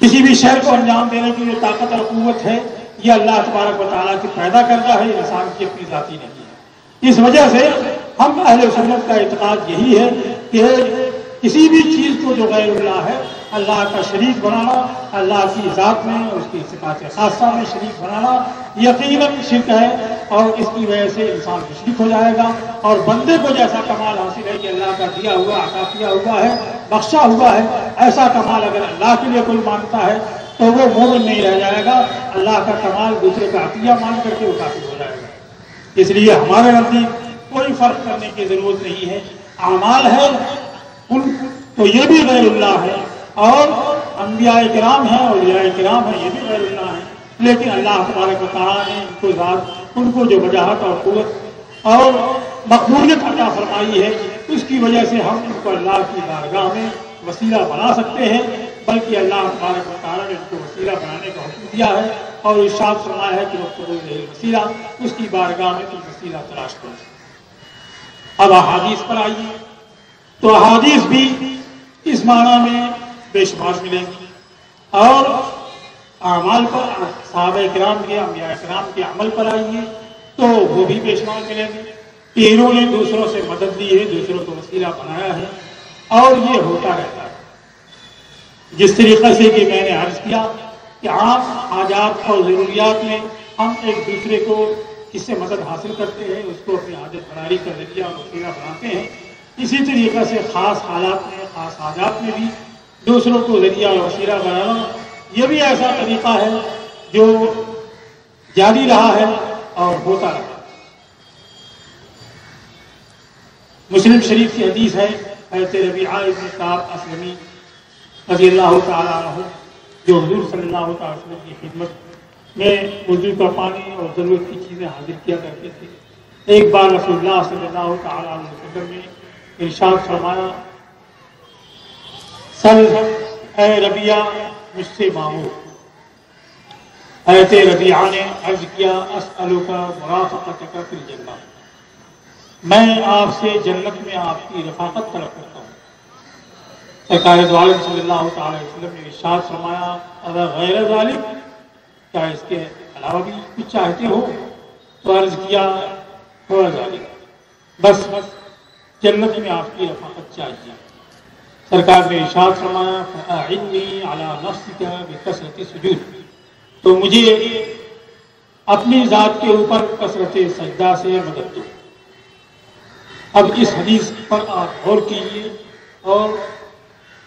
کسی بھی شہر کو انجام دینے کی جو طاقت اور قوت ہے یہ اللہ تبارک و تعالیٰ کی پیدا کرتا ہے، انسان کی اپنی ذاتی نہیں ہے۔ اس وجہ سے ہم اہل سنت کا اعتقاد یہی ہے کہ کسی بھی چیز کو جو غیر اللہ ہے اللہ کا شریک بنانا، اللہ کی ذات میں اس کی صفات خاصہ میں شریک بنانا یقیناً شرک ہے، اور اس کی وجہ سے انسان مشرک ہو جائے گا، اور بندے کو جیسا کمال حاصل ہے کہ اللہ کا دیا ہوا عطا کیا ہوا ہے، بخشا ہوا ہے، ایسا کمال اگر اللہ کے لیے کوئی مانتا ہے تو وہ مومن نہیں رہ جائے گا، اللہ کا کمال دوسرے کا عطیہ مان کر کے وہ کافر ہو جائے گا۔ اس لیے ہمارے نزدیک کوئی فرق کرنے کی ضرورت نہیں ہے، اعمال ہے ان تو یہ بھی غیر اللہ ہے، اور انبیاء کرام ہیں، اولیاء کرام ہیں، یہ بھی غیر اللہ ہے، لیکن اللہ تبارک و تعالیٰ نے ان کو ذات، ان کو جو وجاہت اور قوت اور مقبولیت عطا فرمائی ہے، اس کی وجہ سے ہم ان کو اللہ کی بارگاہ میں وسیلہ بنا سکتے ہیں، بلکہ اللہ تبارک و تعالیٰ نے ان کو وسیلہ بنانے کا حکم دیا ہے اور ارشاد فرمایا ہے کہ وسیلہ، اس کی بارگاہ میں تم وسیلہ تلاش کرو۔ اب احادیث پر آئیے، تو احادیث بھی اس معنی میں بے شمار ملیں گی، اور اعمال پر صحابہ کرام کے، انبیاء کرام کے عمل پر آئیے تو وہ بھی بے شمار ملیں گے کہ انہوں نے دوسروں سے مدد لی ہے، دوسروں کو وسیلہ بنایا ہے، اور یہ ہوتا رہتا ہے۔ جس طریقے سے کہ میں نے عرض کیا کہ عام حاجات اور ضروریات میں ہم ایک دوسرے کو کس سے مدد حاصل کرتے ہیں، اس کو اپنی عادت بناری کا ذریعہ اور وسیلہ بناتے ہیں، اسی طریقے سے خاص حالات میں، خاص حاجات میں بھی دوسروں کو ذریعہ اور وسیلہ بنانا یہ بھی ایسا طریقہ ہے جو جاری رہا ہے اور ہوتا رہا۔ مسلم شریف کی حدیث ہے، حضرت ربیعہ بن کعب اسلمی رضی اللہ تعالیٰ عنہ جو حضور صلی اللہ تعالی وسلم کی خدمت میں وضو کا پانی اور ضرورت کی چیزیں حاضر کیا کرتے تھے۔ ایک بار رسول اللہ صلی اللہ تعالی علیہ وسلم نے ارشاد فرمایا، سل اے ربیعہ مجھ سے مانگو۔ حضرت ربیعہ نے عرض کیا، اسألک مرافقتک فی الجنہ، میں آپ سے جنت میں آپ کی رفاقت طلب کرتا ہوں۔ سرکار دو عالم صلی اللہ تعالی وسلم نے ارشاد فرمایا، اگر غیر ذالک، کیا اس کے علاوہ بھی کچھ چاہتے ہو؟ تو عرض کیا، غیر ذالک، بس جنت میں آپ کی رفاقت چاہیے۔ سرکار نے ارشاد فرمایا، فأعنی علی نفسک بکثرۃ السجود، تو مجھے اپنی ذات کے اوپر کثرت سجدہ سے مدد دو۔ اب اس حدیث پر آپ غور کیجیے اور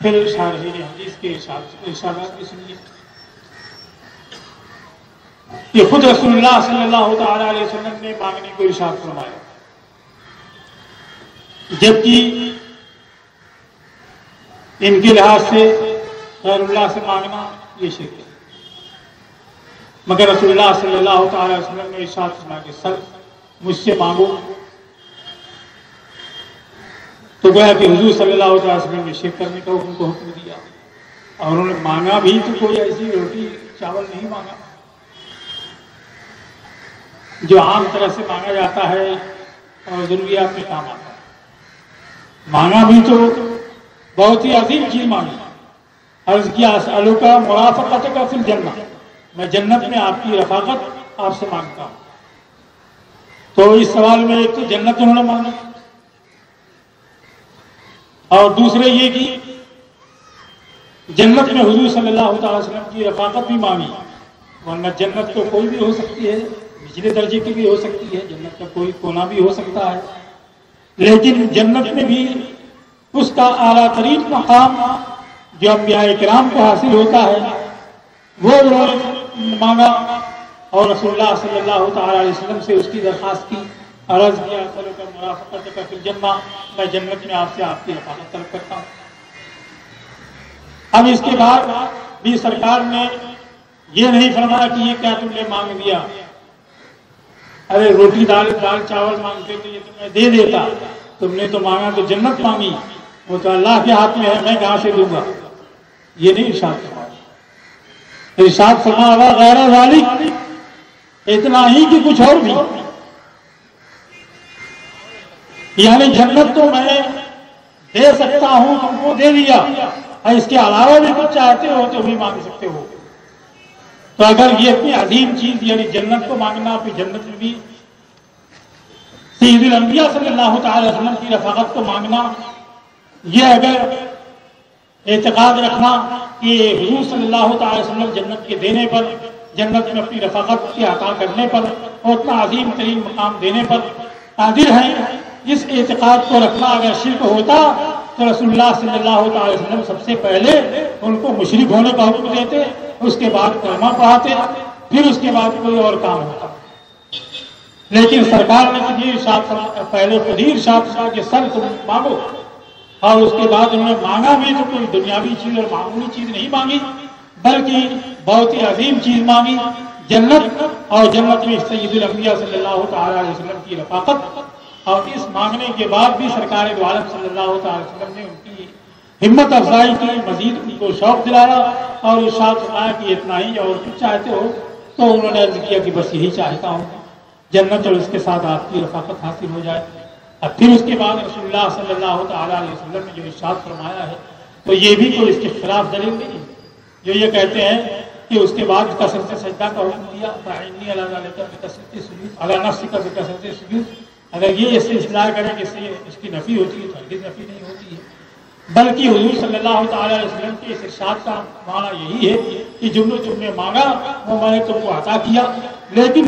پھر شارحین حدیث کے ارشادات بھی سنیے کہ خود رسول اللہ صلی اللہ تعالی علیہ وسلم نے مانگنے کو ارشاد فرمایا، جبکہ ان کے لحاظ سے غیر اللہ سے مانگنا یہ شرک ہے، مگر رسول اللہ صلی اللہ تعالی علیہ وسلم نے ارشاد فرمایا کہ سر مجھ سے مانگو، تو گویا کہ حضور صلی اللہ علیہ وسلم نے شرک کرنے کا ان کو حکم دیا، اور انہوں نے مانگا بھی تو کوئی ایسی روٹی چاول نہیں مانگا جو عام طرح سے مانگا جاتا ہے اور ضروریات میں کام آتا ہے، مانگا بھی تو بہت ہی عظیم چیز مانگی۔ عرض کیا، اسألک مرافقتک فی الجنہ، میں جنت میں آپ کی رفاقت آپ سے مانگتا ہوں۔ تو اس سوال میں ایک تو جنت انہوں نے مانگی، اور دوسرے یہ کہ جنت میں حضور صلی اللہ تعالی وسلم کی رفاقت بھی مانگی، ورنہ جنت تو کوئی بھی ہو سکتی ہے، نچلے درجے کی بھی ہو سکتی ہے، جنت کا کوئی کونا بھی ہو سکتا ہے، لیکن جنت میں بھی اس کا اعلیٰ ترین مقام جو انبیاء کرام کو حاصل ہوتا ہے وہ انہوں نے مانگا، اور رسول اللہ صلی اللہ تعالی علیہ وسلم سے اس کی درخواست کی، عرض کیا، اسألک مرافقتک فی الجنہ، میں جنت میں آپ سے آپ کی رفاقت طلب کرتا ہوں۔ اب اس کے بعد بھی سرکار نے یہ نہیں فرمایا کہ یہ کیا تم نے مانگ دیا، ارے روٹی دال چاول مانگتے تو یہ تمہیں دے دیتا، تم نے تو مانگا تو جنت مانگی، وہ تو اللہ کے ہاتھ میں ہے، میں کہاں سے دوں گا، یہ نہیں ارشاد فرمایا۔ ارشاد فرمایا، غیر ذالک، اتنا ہی کہ کچھ اور بھی، یعنی جنت تو میں دے سکتا ہوں، تم کو دے دیا، اور اس کے علاوہ بھی کچھ چاہتے ہو تو بھی مانگ سکتے ہو۔ تو اگر یہ اتنی عظیم چیز یعنی جنت کو مانگنا، پھر جنت میں بھی سید الانبیاء صلی اللہ تعالی وسلم کی رفاقت کو مانگنا، یہ اگر اعتقاد رکھنا کہ حضور صلی اللہ تعالی وسلم جنت کے دینے پر، جنت میں اپنی رفاقت کے عطا کرنے پر اور اتنا عظیم ترین مقام دینے پر قادر ہیں، اس اعتقاد کو رکھنا اگر شرک ہوتا تو رسول اللہ صلی اللہ تعالی وسلم سب سے پہلے ان کو مشرک ہونے کا حکم دیتے، اس کے بعد کلمہ پڑھاتے، پھر اس کے بعد کوئی اور کام ہوتا۔ لیکن سرکار نے خود ارشاد پہلے خود ہی ارشاد کیا کہ سر تم مانگو، اور اس کے بعد انہوں نے مانگا بھی تو کوئی دنیاوی چیز اور معمولی چیز نہیں مانگی، بلکہ بہت ہی عظیم چیز مانگی، جنت، اور جنت میں سید الانبیاء صلی اللہ تعالی علیہ وسلم کی رفاقت۔ اور اس مانگنے کے بعد بھی سرکار دو عالم صلی اللہ تعالی وسلم نے ان کی ہمت افزائی کی، مزید ان کو شوق دلایا اور ارشاد فرمایا کہ اتنا ہی اور کچھ چاہتے ہو؟ تو انہوں نے عرض کیا کہ بس یہی چاہتا ہوں، جنت اور اس کے ساتھ آپ کی رفاقت حاصل ہو جائے۔ اور پھر اس کے بعد رسول اللہ صلی اللہ تعالی علیہ وسلم نے جو ارشاد فرمایا ہے تو یہ بھی کوئی اس کے خلاف دلیل نہیں ہے، جو یہ کہتے ہیں کہ اس کے بعد کثرت سجدہ کا حکم دیا، فَإِنِّي عَلَىٰ ذَلِكَ بِكَثْرَةِ السُّجُودِ عَلَىٰ نَفْسِكَ بِكَثْرَةِ السُّجُودِ۔ اگر یہ اس سے اصلاح کریں کہ اس کی نفی ہوتی ہے تو ہرگز نفی نہیں ہوتی ہے، بلکہ حضور صلی اللہ تعالی علیہ وسلم کے اس ارشاد کا معنی یہی ہے کہ جو تم نے مانگا وہ میں نے تم کو عطا کیا، لیکن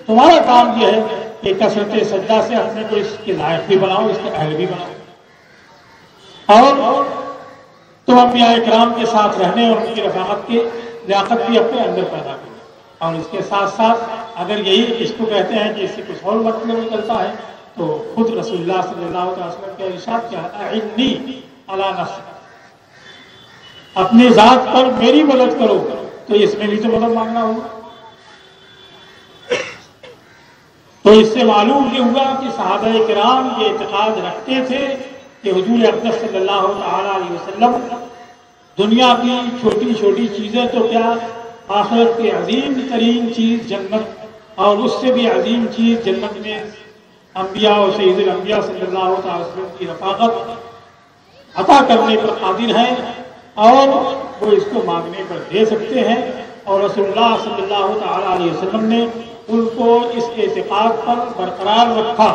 تمہارا کام یہ ہے کہ کثرت سجدہ سے اپنے کو اس کے لائق بھی بناؤ، اس کے اہل بھی بناؤ، اور تم انبیاء کرام کے ساتھ رہنے اور ان کی رفاقت کی لیاقت بھی اپنے اندر پیدا کرو۔ اور اس کے ساتھ ساتھ اگر یہی اس کو کہتے ہیں کہ اس سے کچھ اور مطلب نکلتا ہے تو خود رسول اللہ صلی اللہ علیہ وسلم کا ارشاد کیا ہے، اعنی علی نفسک، اپنی ذات پر میری مدد کرو، تو اس میں بھی تو مدد مانگنا ہوگا۔ تو اس سے معلوم یہ ہوا کہ صحابہ کرام یہ اعتقاد رکھتے تھے کہ حضور اقدس صلی اللہ تعالی علیہ وسلم دنیا کی چھوٹی چھوٹی چیزیں تو کیا، آخرت کی عظیم ترین چیز جنت، اور اس سے بھی عظیم چیز جنت میں انبیاء اور سید الانبیاء صلی اللہ تعالی وسلم کی رفاقت عطا کرنے پر قادر ہیں، اور وہ اس کو مانگنے پر دے سکتے ہیں۔ اور رسول اللہ صلی اللہ تعالی علیہ وسلم نے ان کو اس اعتقاد پر برقرار رکھا،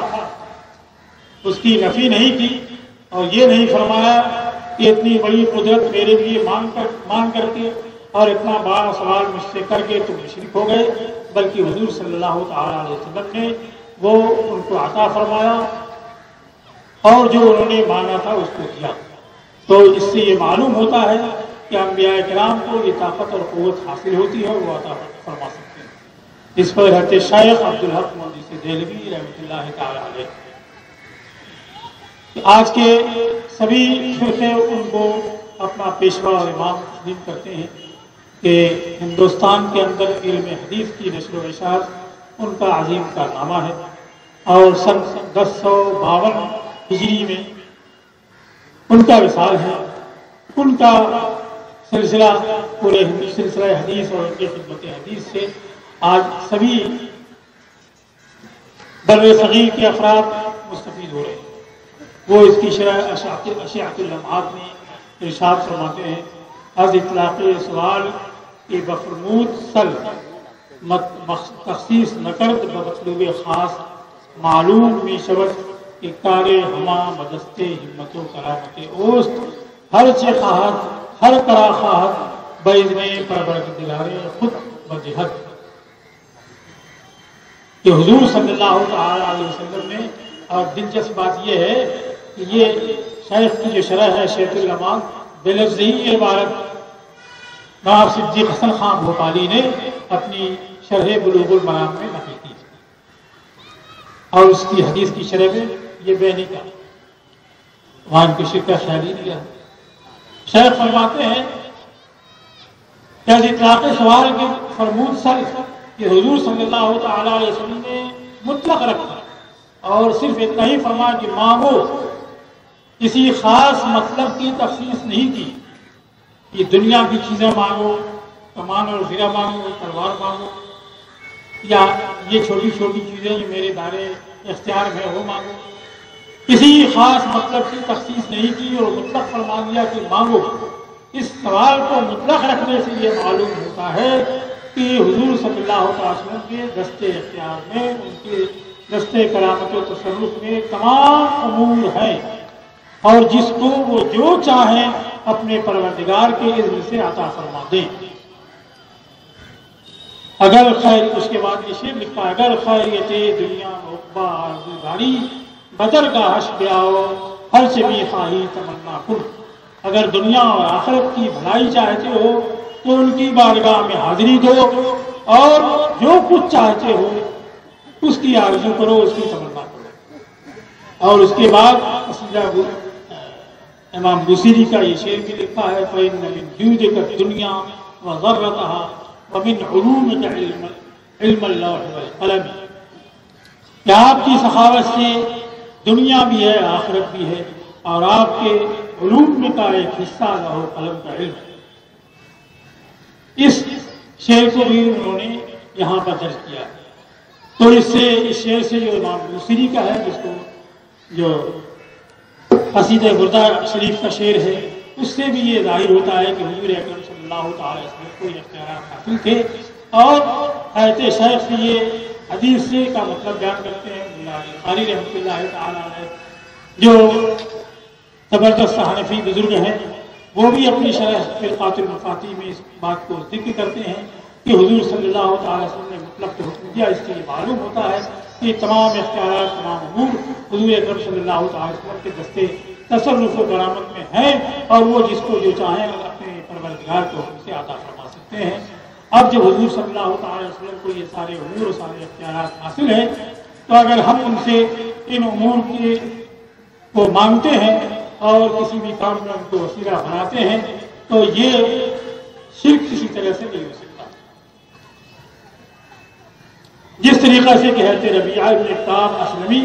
اس کی نفی نہیں کی، اور یہ نہیں فرمایا کہ اتنی بڑی قدرت میرے لیے مان کر کے اور اتنا بڑا سوال مجھ سے کر کے تم مشرک ہو گئے، بلکہ حضور صلی اللہ تعالی علیہ وسلم نے وہ ان کو عطا فرمایا اور جو انہوں نے مانگا تھا اس کو دیا۔ تو اس سے یہ معلوم ہوتا ہے کہ انبیاء کرام کو یہ طاقت اور قوت حاصل ہوتی ہے اور وہ عطا فرما سکتے ہیں۔ اس پر حضرت شیخ عبدالحق مودودی دہلوی رحمۃ اللہ تعالی علیہ آج کے سبھی فرقے ان کو اپنا پیشوا اور امام تسلیم کرتے ہیں کہ ہندوستان کے اندر علم حدیث کی نشر و اشاعت ان کا عظیم کارنامہ ہے، اور سن 1052 ہجری میں ان کا وصال ہے۔ ان کا سلسلہ پورے سلسلہ حدیث اور ان کی خدمت حدیث سے آج سبھی بر صغیر کے افراد مستفید ہو رہے ہیں۔ وہ اس کی شرح اشعۃ اللمعات میں ارشاد فرماتے ہیں، از اطلاق سوال کہ بفرمود سل تخصیص نکرد بمطلوب خاص، معلوم می شود کہ کار ہما مدست ہمت و کرامت اوست، ہر چه خواہد ہر کرا خواہد باذن پروردگار خود بجہد۔ کہ حضور صلی اللہ تعالی علیہ وسلم نے، اور دلچسپ بات یہ ہے کہ یہ شیخ کی جو شرح ہے شیخ الامام بلفظ ہی عبارت نواب صدیق حسن خان بھوپالی نے اپنی شرح بلوغ المرام میں نقل کی، اور اس کی حدیث کی شرح میں یہ بینی کا وہاں کی شرکہ خیالی دیا۔ شیخ فرماتے ہیں کہ از اطلاق سوال کے فرمود سر کہ حضور صلی اللہ تعالی علیہ وسلم نے مطلق رکھا اور صرف اتنا ہی فرمایا کہ مانگو، کسی خاص مطلب کی تخصیص نہیں کی کہ دنیا کی چیزیں مانگو، کمان اور زرہ مانگو، تلوار مانگو، یا یہ چھوٹی چھوٹی چیزیں جو میرے دائرے اختیار میں وہ مانگو۔ کسی خاص مطلب کی تخصیص نہیں کی اور مطلق فرما دیا کہ مانگو، اس سوال کو مطلق رکھنے سے یہ معلوم ہوتا ہے کہ حضور صلی اللہ علیہ وسلم کے دستے اختیار میں، ان کے دستے کرامت و تصرف میں تمام امور ہیں، اور جس کو وہ جو چاہیں اپنے پروردگار کے اذن سے عطا فرما دیں۔ اگر خیر، اس کے بعد یہ شعر لکھا، اگر خیریت دنیا عقبہ آرزو داری، بدر کا حش بیاؤ ہر سے بھی خواہی تمنا کن۔ اگر دنیا اور آخرت کی بھلائی چاہتے ہو تو ان کی بارگاہ میں حاضری دو، اور جو کچھ چاہتے ہو اس کی آرزو کرو، اس کی تمنا کرو۔ اور اس کے بعد امام بوصیری کا یہ شعر بھی لکھا ہے، فَإِنَّ مِن جُودِكَ الدُّنْيَا وَضَرَّتَهَا وَمِنْ عُلُومِكَ عِلْمَ اللَّوْحِ وَالْقَلَمِ، کہ آپ کی سخاوت سے دنیا بھی ہے، آخرت بھی ہے، اور آپ کے علوم میں کا ایک حصہ لوح و قلم کا علم ہے۔ اس شعر کو بھی انہوں نے یہاں پر درج کیا ہے۔ تو اس شعر سے جو امام بوصیری کا ہے، جس کو جو قصیدہ بردہ شریف کا شعر ہے، اس سے بھی یہ ظاہر ہوتا ہے کہ حضور اکرم صلی اللہ تعالی وسلم کو یہ اختیارات حاصل تھے، اور آیت شیخ سے یہ حدیث سے کا مطلب بیان کرتے ہیں بخاری رحمۃ اللہ تعالی علیہ، جو زبردست حنفی بزرگ ہیں، وہ بھی اپنی شرح فرقات المفاتیح میں اس بات کو ذکر کرتے ہیں کہ حضور صلی اللہ تعالی وسلم نے مطلب کو حکم دیا۔ اس سے یہ معلوم ہوتا ہے کہ تمام اختیارات، تمام امور حضور اکرم صلی اللہ تعالی وسلم کے دستے تصرف و کرامت میں ہیں، اور وہ جس کو جو چاہیں اپنے پروردگار کے حکم سے عطا فرما سکتے ہیں۔ اب جب حضور صلی اللہ تعالی وسلم کو یہ سارے امور اور سارے اختیارات حاصل ہیں، تو اگر ہم ان سے ان امور کو مانگتے ہیں اور کسی بھی کام میں ان کو وسیلہ بناتے ہیں، تو یہ شرک کسی طرح سے نہیں ہو سکتا۔ جس طریقے سے کہ حضرت ربیعہ بن کعب اسلمی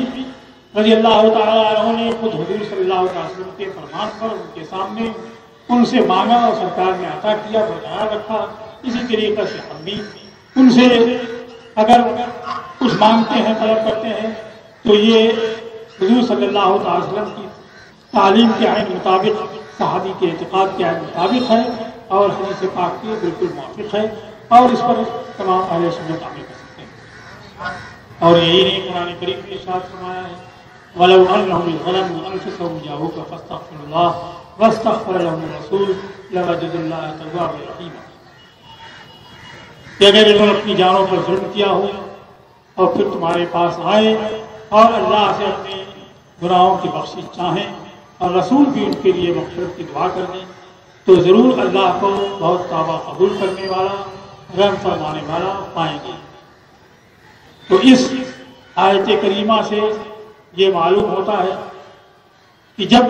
رضی اللہ تعالیٰ عنہ نے خود حضور صلی اللہ علیہ وسلم کے فرمان پر ان کے سامنے ان سے مانگا اور سرکار نے عطا کیا، برقرار رکھا، اسی طریقے سے ہم بھی ان سے اگر کچھ مانگتے ہیں، طلب کرتے ہیں، تو یہ حضور صلی اللہ علیہ وسلم کی تعلیم کے عین مطابق، صحابی کے اعتقاد کے عین مطابق ہے، اور حدیث پاک کے بالکل موافق ہے، اور اس پر تمام اہل سنت عمل کر سکتے ہیں۔ اور یہی نہیں، قرآن کریم نے ارشاد فرمایا ہے، وَلَوْ أَنَّهُمْ ظَلَمُوا أَنفُسَهُمْ جَاءُوكَ فَاسْتَغْفِرُوا اللَّهَ وَاسْتَغْفَرَ لَهُمُ الرَّسُولُ لَوَجَدُوا اللَّهَ تَوَّابًا رَحِيمًا، کہ اگر انہوں نے اپنی جانوں پر ظلم کیا ہو اور پھر تمہارے پاس آئے اور اللہ سے اپنے گناہوں کی بخشش چاہیں اور رسول بھی ان کے لیے مغفرت کی دعا کر دیں، تو ضرور اللہ کو بہت توبہ قبول کرنے والا، رحم فرمانے والا پائیں گے۔ تو اس آیت کریمہ سے یہ معلوم ہوتا ہے کہ جب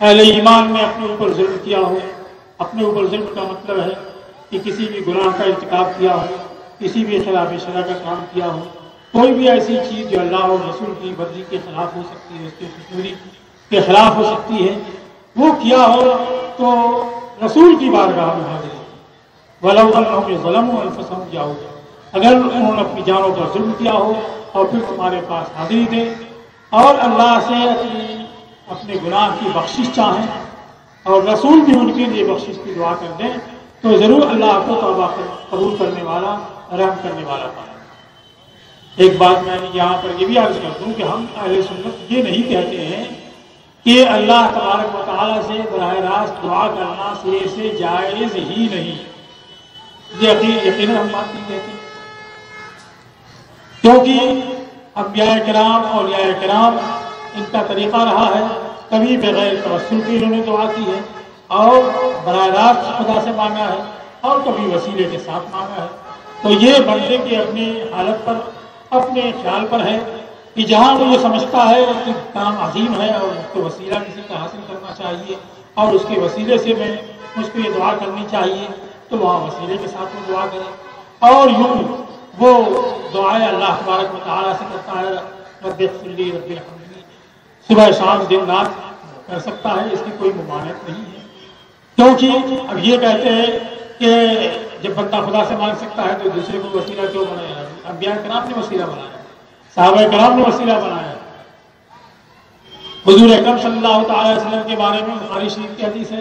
اہل ایمان نے اپنے اوپر ظلم کیا ہو، اپنے اوپر ظلم کا مطلب ہے کہ کسی بھی گناہ کا ارتکاب کیا ہو، کسی بھی خلاف شرع کا کام کیا ہو، کوئی بھی ایسی چیز جو اللہ اور رسول کی مرضی کے خلاف ہو سکتی ہے، اس کی خوشنودی کے خلاف ہو سکتی ہے، وہ کیا ہو تو رسول کی بارگاہ میں حاضر ہو۔ وَلَوْ أَنَّهُمْ ظَلَمُوا أَنفُسَهُمْ جَاءُوكَ، اگر انہوں نے اپنی جانوں پر ظلم کیا ہو اور پھر تمہارے پاس حاضری دیں اور اللہ سے اپنے گناہ کی بخشش چاہیں اور رسول بھی ان کے لیے بخشش کی دعا کر دیں، تو ضرور اللہ کو توبہ قبول کرنے والا، رحم کرنے والا پائیں۔ ایک بات میں یہاں پر یہ بھی عرض کر دوں کہ ہم اہل سنت یہ نہیں کہتے ہیں کہ اللہ تبارک و تعالیٰ سے براہ راست دعا کرنا سرے سے جائز ہی نہیں، یہ یقیناً ہم بات نہیں کہتے، کیونکہ انبیاء کرام اور اولیاء کرام ان کا طریقہ رہا ہے، کبھی بغیر توسل کی انہوں نے دعا کی ہے اور براہ راست خدا سے مانگا ہے، اور کبھی وسیلے کے ساتھ مانگا ہے۔ تو یہ بندے کی اپنی حالت پر، اپنے خیال پر ہے کہ جہاں وہ یہ سمجھتا ہے کہ کام عظیم ہے اور اس کو وسیلہ کسی کا حاصل کرنا چاہیے اور اس کے وسیلے سے مجھ کو یہ دعا کرنی چاہیے، تو وہاں وسیلے کے ساتھ میں دعا کرے، اور یوں وہ دعائیں اللہ تبارک و تعالیٰ سے کرتا ہے، رب اغفر لی رب ارحمنی، صبح شام دن رات کر سکتا ہے، اس کی کوئی ممانعت نہیں ہے۔ کیونکہ اب یہ کہتے ہیں کہ جب بندہ خدا سے مانگ سکتا ہے تو دوسرے کو وسیلہ کیوں بنایا؟ انبیاء کرام نے وسیلہ بنایا، صحابہ کرام نے وسیلہ بنایا۔ حضور اکرم صلی اللہ تعالی وسلم کے بارے میں بخاری شریف کی حدیث ہے،